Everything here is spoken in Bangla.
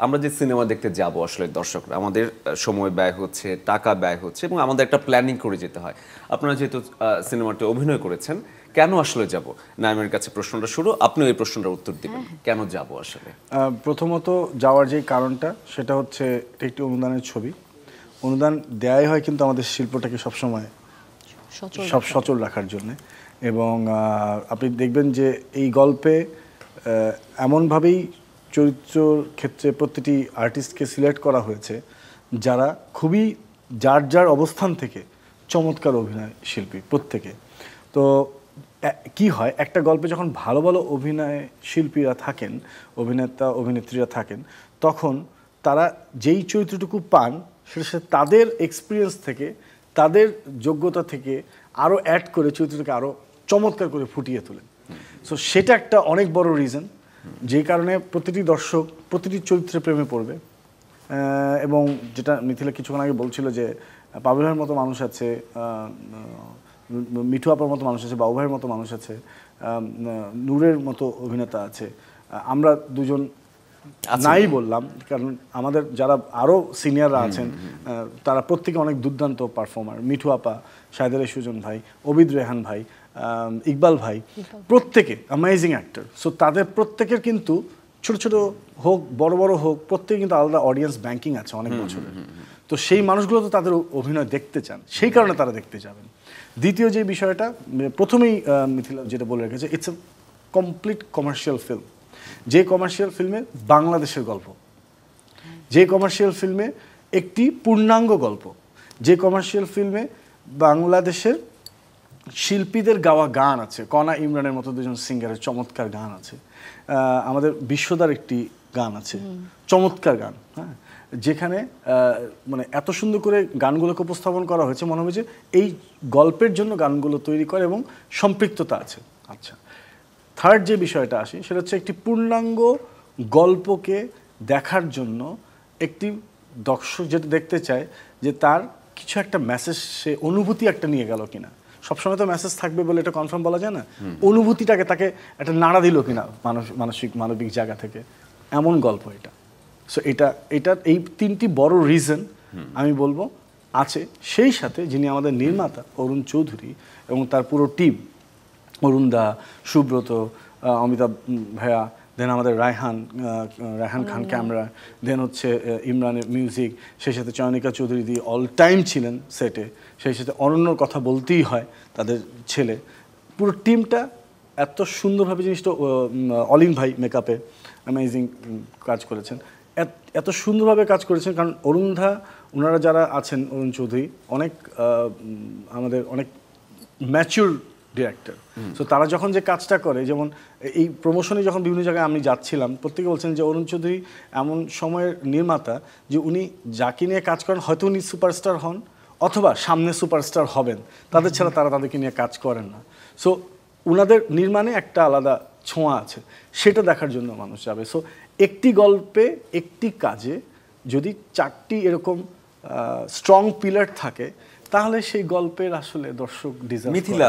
আমরা যে সিনেমা দেখতে যাব আসলে দর্শকরা আমাদের সময় ব্যয় হচ্ছে, টাকা ব্যয় হচ্ছে এবং আমাদের একটা প্ল্যানিং করে যেতে হয়। আপনারা যেহেতু সিনেমাতে অভিনয় করেছেন, কেন আসলে যাব? নাইমের কাছে প্রশ্নটা শুরু, আপনিও এই প্রশ্নটার উত্তর দিবেন। কেন যাব আসলে? প্রথমত যাওয়ার যে কারণটা সেটা হচ্ছে একটি অনুদানের ছবি। অনুদান দেয়াই হয় কিন্তু আমাদের শিল্পটাকে সবসময় সচল রাখার জন্যে। এবং আপনি দেখবেন যে এই গল্পে এমনভাবেই চরিত্রর ক্ষেত্রে প্রতিটি আর্টিস্টকে সিলেক্ট করা হয়েছে যারা খুবই যার যার অবস্থান থেকে চমৎকার অভিনয় শিল্পী প্রত্যেকে। তো কি হয়, একটা গল্পে যখন ভালো ভালো অভিনয় শিল্পীরা থাকেন, অভিনেতা অভিনেত্রীরা থাকেন, তখন তারা যেই চরিত্রটুকু পান সেটা তাদের এক্সপিরিয়েন্স থেকে, তাদের যোগ্যতা থেকে আরও অ্যাড করে চরিত্রটাকে আরও চমৎকার করে ফুটিয়ে তোলেন। সো সেটা একটা অনেক বড় রিজন, যেই কারণে প্রতিটি দর্শক প্রতিটি চরিত্রে প্রেমে পড়বে। এবং যেটা মিথিলা কিছুক্ষণ আগে বলছিল যে পাভেল ভাইয়ের মতো মানুষ আছে, মিঠু আপার মতো মানুষ আছে, বাবু ভাইয়ের মতো মানুষ আছে, নূরের মতো অভিনেতা আছে। আমরা দুজন নাই বললাম, কারণ আমাদের যারা আরও সিনিয়ররা আছেন তারা প্রত্যেকে অনেক দুর্দান্ত পারফর্মার। মিঠু আপা, শাহেদ সুজন ভাই, অবিদ রেহান ভাই, ইকবাল ভাই, প্রত্যেকে অ্যামেজিং অ্যাক্টর। সো তাদের প্রত্যেকের কিন্তু ছোট ছোট হোক বড় বড় হোক, প্রত্যেকে কিন্তু আলাদা অডিয়েন্স ব্যাংকিং আছে অনেক বছরের। তো সেই মানুষগুলো তো তাদের অভিনয় দেখতে চান, সেই কারণে তারা দেখতে যাবেন। দ্বিতীয় যে বিষয়টা, প্রথমেই মিথিলা যেটা বলে রেখেছে, it's a complete commercial film. যে কমার্শিয়াল ফিল্মে বাংলাদেশের গল্প, যে কমার্শিয়াল ফিল্মে একটি পূর্ণাঙ্গ গল্প, যে কমার্শিয়াল ফিল্মে বাংলাদেশের শিল্পীদের গাওয়া গান আছে, কনা ইমরানের মতো দুজন সিঙ্গারের চমৎকার গান আছে, আমাদের বিশ্বদার একটি গান আছে, চমৎকার গান, হ্যাঁ, যেখানে মানে এত সুন্দর করে গানগুলোকে উপস্থাপন করা হয়েছে, মনে হবে যে এই গল্পের জন্য গানগুলো তৈরি করে এবং সম্পৃক্ততা আছে। আচ্ছা, থার্ড যে বিষয়টা আসে সেটা হচ্ছে একটি পূর্ণাঙ্গ গল্পকে দেখার জন্য একটি দর্শক যেটা দেখতে চায় যে তার কিছু একটা মেসেজ, সে অনুভূতি একটা নিয়ে গেল কিনা। সবসময় তো মেসেজ থাকবে বলে এটা কনফার্ম বলা যায় না, অনুভূতিটাকে তাকে একটা নাড়া দিল কিনা মানবিক জায়গা থেকে, এমন গল্প এটা। সো এটা এই তিনটি বড় রিজন আমি বলবো আছে। সেই সাথে যিনি আমাদের নির্মাতা অরুণ চৌধুরী এবং তার পুরো টিম, অরুণ দা, সুব্রত, অমিতাভ ভাইয়া, দেন আমাদের রায়হান খান ক্যামেরা, দেন হচ্ছে ইমরানের মিউজিক, সেই সাথে Chayanika Chowdhury the all time ছিলেন সেটে, সেই সাথে অনন্যর কথা বলতেই হয়, তাদের ছেলে। পুরো টিমটা এত সুন্দরভাবে জিনিসটা, অলিন ভাই মেকআপে অ্যামেজিং কাজ করেছেন, এত সুন্দরভাবে কাজ করেছেন। কারণ অরুণধা, ওনারা যারা আছেন, অরুণ চৌধুরী অনেক আমাদের অনেক ম্যাচিউর ডিরেক্টর। সো তারা যখন যে কাজটা করে, যেমন এই প্রমোশনে যখন বিভিন্ন জায়গায় আমি যাচ্ছিলাম, প্রত্যেকে বলছেন যে অরুণ চৌধুরী এমন সময়ের নির্মাতা যে উনি যাকে নিয়ে কাজ করেন হয়তো উনি সুপারস্টার হন অথবা সামনে সুপারস্টার হবেন, তাদের ছাড়া তারা তাদেরকে নিয়ে কাজ করেন না। সো ওনাদের নির্মাণে একটা আলাদা ছোঁয়া আছে, সেটা দেখার জন্য মানুষ যাবে। সো একটি গল্পে, একটি কাজে যদি চারটি এরকম স্ট্রং পিলার থাকে, তাহলে সেই গল্পের আসলে দর্শক ডিজার্ভ করে।